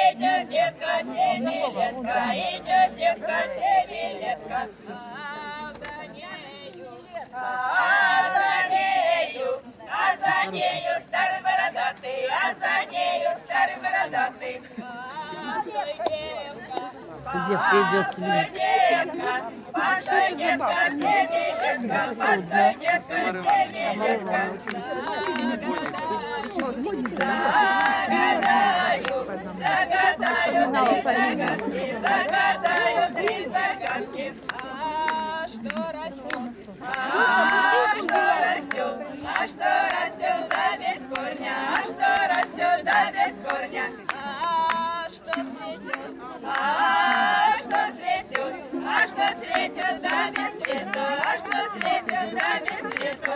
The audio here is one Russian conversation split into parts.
Идет девка семилетка, идет девка семилетка, а за нею старый бородатый, а за нею старый бородатый. Девка идет с девка, постой, девка семилетка, постой, девка семилетка. Загадаю три загадки. А что растет, да без корня, а что растет, да без корня. Что цветет, да без цвету, а что цветет, да без цвету.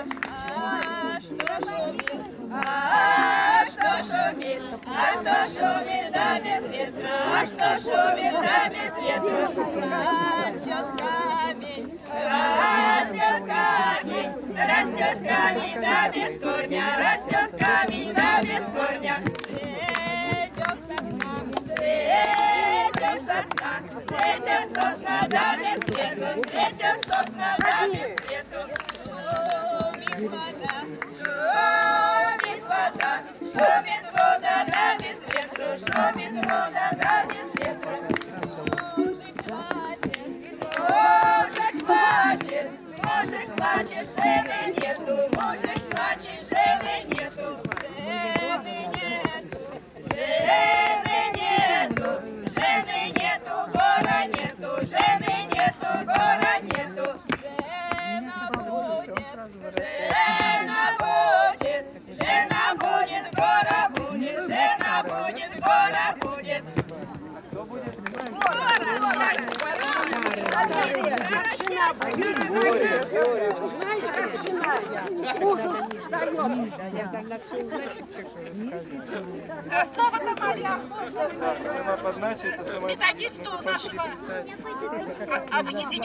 Что шумит, да без ветра, а что шумит, да без ветра. Растет камень, да без корня, растет камень, да без корня. Светит сосна, да без свету, светит сосна, да без свету. Шумит вода, да без ветру, шумит вода, да без ветру. Мужик плачет, жены нету, мужик плачет, жены нету. Жены нету, гора нету, жены нету, гора нету. Жена будет, гора будет, жена будет, гора будет. Знаешь, как жена мужу дает. Основа-то моя. Методисту нашего объединенного.